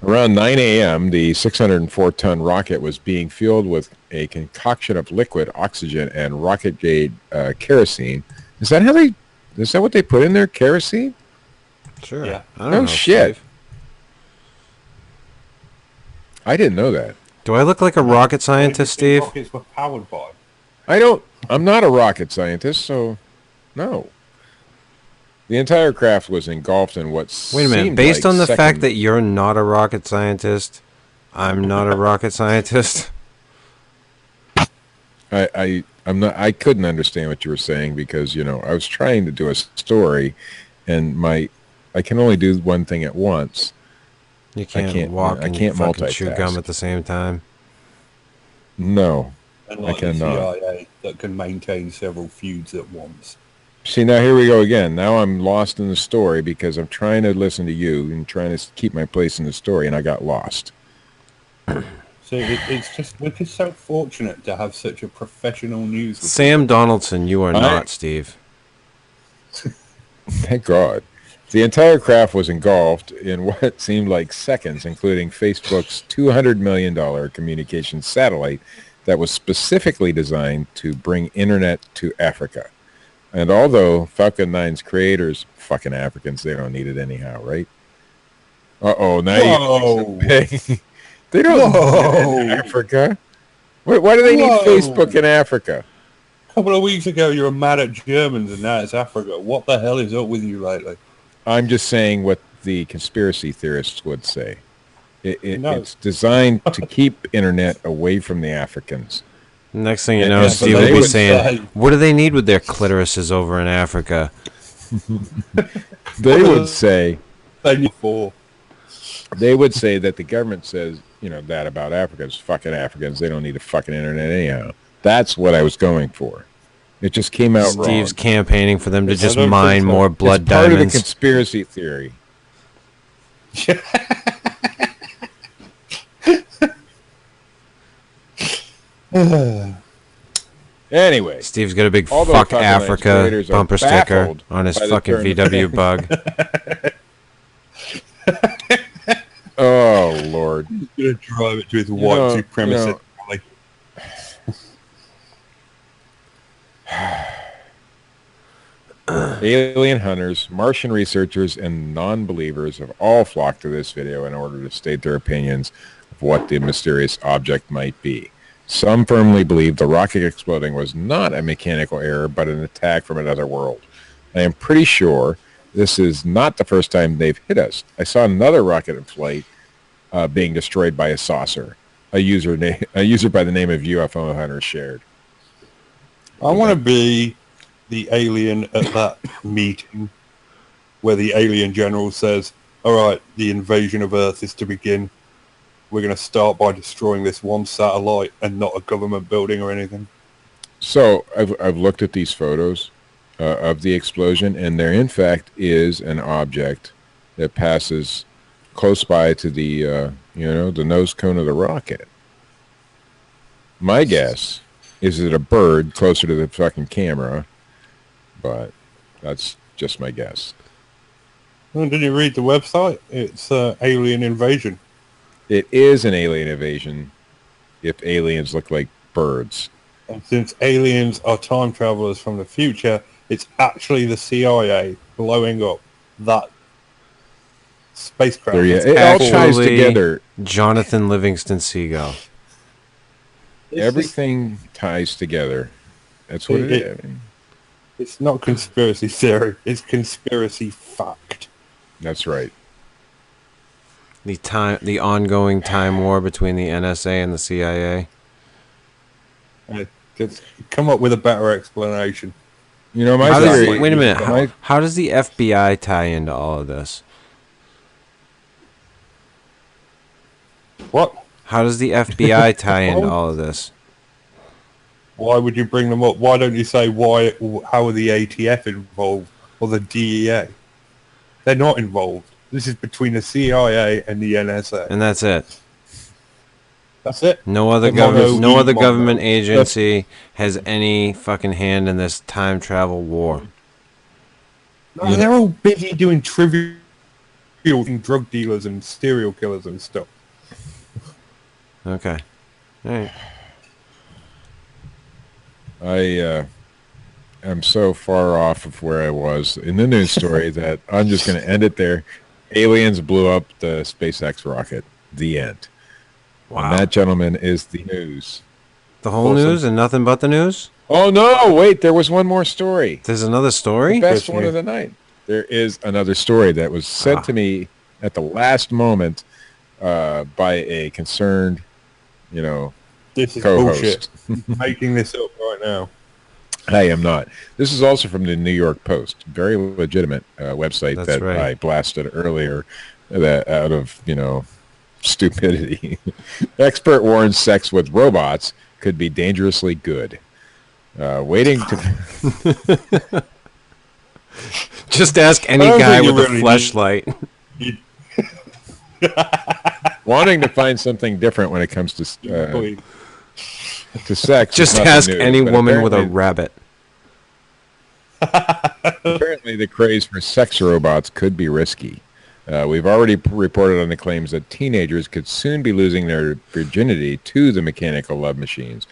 Around 9 a.m., the 604-ton rocket was being fueled with a concoction of liquid oxygen and rocket-grade kerosene. Is that what they put in there? Kerosene? Sure. Yeah. I don't No know, shit. Steve. I didn't know that. Do I look like a rocket scientist, Steve? Rockets were powered by. I'm not a rocket scientist, so no. The entire craft was engulfed in what Wait a minute. seemed Based like on the fact second- that you're not a rocket scientist, I'm not a rocket scientist. I couldn't understand what you were saying because, I was trying to do a story and I can only do one thing at once. You can't walk and fucking chew gum at the same time. No. Unlike I cannot. the CIA that can maintain several feuds at once. See, now here we go again. Now I'm lost in the story because I'm trying to listen to you and trying to keep my place in the story, and I got lost. So we're just so fortunate to have such a professional news. Sam Donaldson, you are not, Steve. Thank God. The entire craft was engulfed in what seemed like seconds, including Facebook's $200 million communications satellite that was specifically designed to bring internet to Africa. And although Falcon 9's creators, fucking Africans, they don't need it anyhow, right? Uh-oh, now they don't need it in Africa. Why do they need Facebook in Africa? A couple of weeks ago, you were mad at Germans, and now it's Africa. What the hell is up with you lately? I'm just saying what the conspiracy theorists would say. No. It's designed to keep internet away from the Africans. Next thing you know, Yeah, Steve but will they be would saying, say- what do they need with their clitorises over in Africa? They would say Before. they would say that the government says, that about Africans, fucking Africans, they don't need the fucking internet anyhow. That's what I was going for. It just came out wrong. Steve's campaigning for them to Yes, just I don't mine think so. more blood It's part of the diamonds. conspiracy theory. Anyway, Steve's got a big Although fuck Falcon 9's Africa creators are bumper sticker baffled on his by the fucking turn- VW bug. oh Lord, He's going to drive it to his white supremacist rally. alien hunters, Martian researchers, and non-believers have all flocked to this video in order to state their opinions of what the mysterious object might be. Some firmly believe the rocket exploding was not a mechanical error, but an attack from another world. I am pretty sure this is not the first time they've hit us. I saw another rocket in flight being destroyed by a saucer. A user by the name of UFO Hunter shared. I want to be the alien at that meeting where the alien general says, all right, the invasion of Earth is to begin. We're going to start by destroying this one satellite and not a government building or anything. So I've looked at these photos of the explosion, and there in fact is an object that passes close by to the the nose cone of the rocket. My guess Is it a bird closer to the fucking camera? But that's just my guess. Well, did you read the website? It's alien invasion. It is an alien invasion if aliens look like birds. And since aliens are time travelers from the future, it's actually the CIA blowing up that spacecraft. There you, It's it all ties actually together. Jonathan Livingston Seagull. Everything ties together. That's what it is. It's not conspiracy theory. It's conspiracy fact. That's right. The ongoing time war between the NSA and the CIA. Just come up with a better explanation. You know, my How does, theory. wait a minute. My, How does the FBI tie into all of this? What? How does the FBI tie into all of this? Why would you bring them up? Why don't you say why? How are the ATF involved or the DEA? They're not involved. This is between the CIA and the NSA. And that's it. That's it. No other government agency has any fucking hand in this time travel war. No, they're all busy doing trivial drug dealers and serial killers and stuff. Okay. All right. I am so far off of where I was in the news story that I'm just going to end it there. Aliens blew up the SpaceX rocket. The end. Wow. And that, gentleman, is the news. The whole news and nothing but the news? Oh, no, wait, there was one more story. There's another story? The best one of the night. There is another story that was sent to me at the last moment by a concerned, This is co-host. bullshit. Making this up right now. I am not. This is also from the New York Post. Very legitimate website. That's that right. I blasted earlier that out of, stupidity. Expert warns sex with robots could be dangerously good. Waiting to... Just ask any I don't guy think you with a really fleshlight. Wanting to find something different when it comes to sex. Just is nothing ask new, any but woman with a apparently- rabbit. Apparently, the craze for sex robots could be risky. We've already reported on the claims that teenagers could soon be losing their virginity to the mechanical love machines,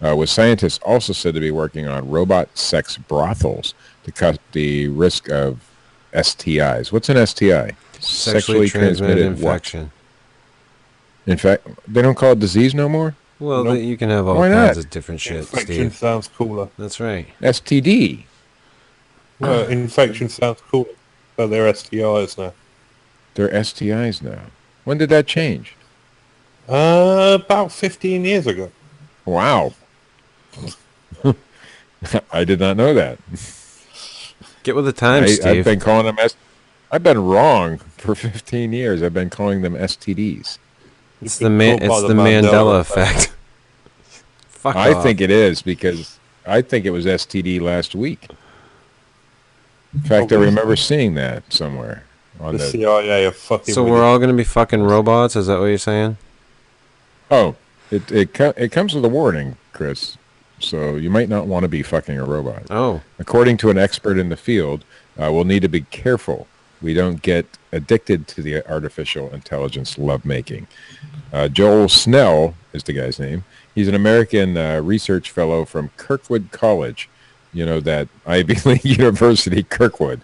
with scientists also said to be working on robot sex brothels to cut the risk of STIs. What's an STI? Sexually transmitted infection. In fact, they don't call it disease no more? Well, Nope. you can have all Why kinds not? of different shit, Infection Steve. sounds cooler. That's right. STD. No, infection sounds cooler. But they're STIs now. They're STIs now. When did that change? About 15 years ago. Wow. I did not know that. Get with the times, Steve. I've been calling them I've been wrong for 15 years. I've been calling them STDs. It's the Mandela effect. Fuck I off. think it is because I think it was STD last week. In fact, I remember seeing that somewhere on The the. CIA are fucking So with we're it. all going to be fucking robots? Is that what you're saying? Oh, it comes with a warning, Chris. So you might not want to be fucking a robot. Oh. According to an expert in the field, we'll need to be careful we don't get addicted to the artificial intelligence lovemaking. Joel Snell is the guy's name. He's an American research fellow from Kirkwood College. You know, that Ivy League University, Kirkwood.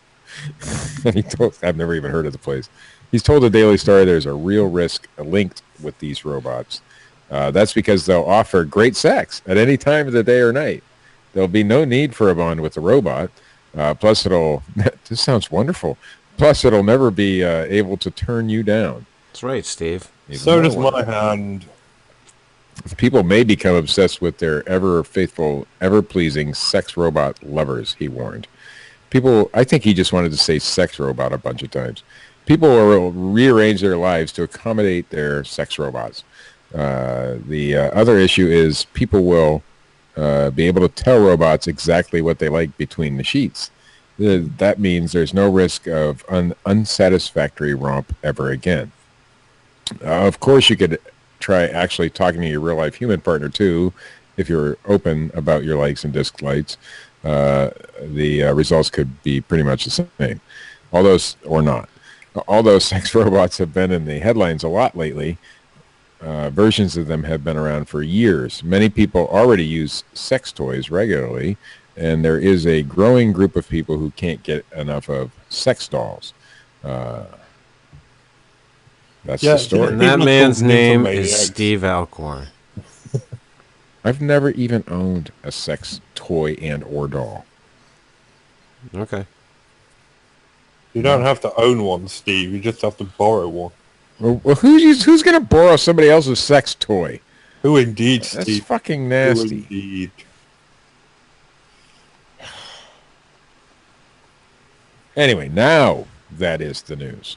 I've never even heard of the place. He's told the Daily Star there's a real risk linked with these robots. That's because they'll offer great sex at any time of the day or night. There'll be no need for a bond with the robot. Plus, this sounds wonderful. Plus, it'll never be able to turn you down. That's right, Steve. Even So does more. my hand. People may become obsessed with their ever-faithful, ever-pleasing sex robot lovers, he warned. I think he just wanted to say sex robot a bunch of times. People will rearrange their lives to accommodate their sex robots. The other issue is people will be able to tell robots exactly what they like between the sheets. That means there's no risk of unsatisfactory romp ever again. Of course, you could try actually talking to your real-life human partner, too, if you're open about your likes and dislikes, the results could be pretty much the same. Although sex robots have been in the headlines a lot lately, versions of them have been around for years. Many people already use sex toys regularly, and there is a growing group of people who can't get enough of sex dolls. That's the story. And that man's name is Maniacs. Steve Alcorn. I've never even owned a sex toy and or doll. Okay. You don't have to own one, Steve. You just have to borrow one. Well, who's going to borrow somebody else's sex toy? Who indeed, That's Steve? fucking Who nasty. indeed? Anyway, now that is the news.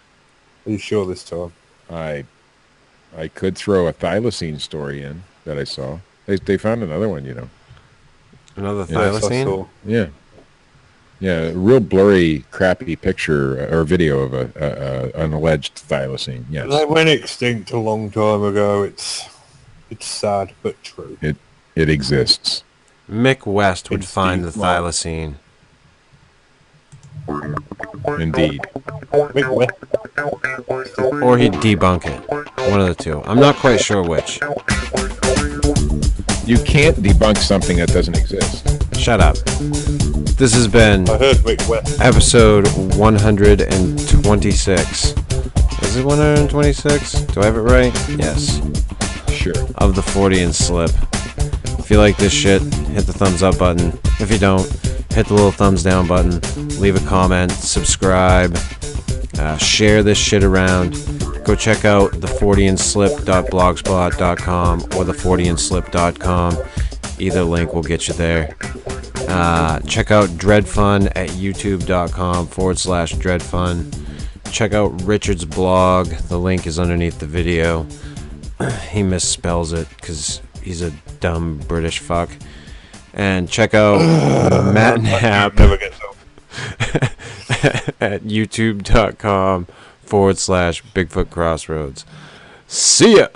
Are you sure this time? I could throw a thylacine story in that I saw. They found another one, you know. Another Yes, I thylacine? saw. Yeah. Yeah, a real blurry, crappy picture or video of an alleged thylacine. Yes. They went extinct a long time ago. It's sad but true. It exists. Mick West would It's find the Steve Martin. thylacine. Indeed. Or he'd debunk it. One of the two. I'm not quite sure which. You can't debunk something that doesn't exist. Shut up. This has been I heard Mick West. episode 126. Is it 126? Do I have it right? Yes. Sure. Of the Fortean Slip. If you like this shit, hit the thumbs up button. If you don't, hit the little thumbs down button. Leave a comment. Subscribe. Share this shit around. Go check out theforteanslip.blogspot.com or theforteanslip.com. Either link will get you there. Check out Dred Funn at youtube.com/Dred Funn. Check out Richard's blog. The link is underneath the video. He misspells it because he's a dumb British fuck. And check out Matt Knapp Never gets off. at youtube.com/BigfootCrossroads. See ya!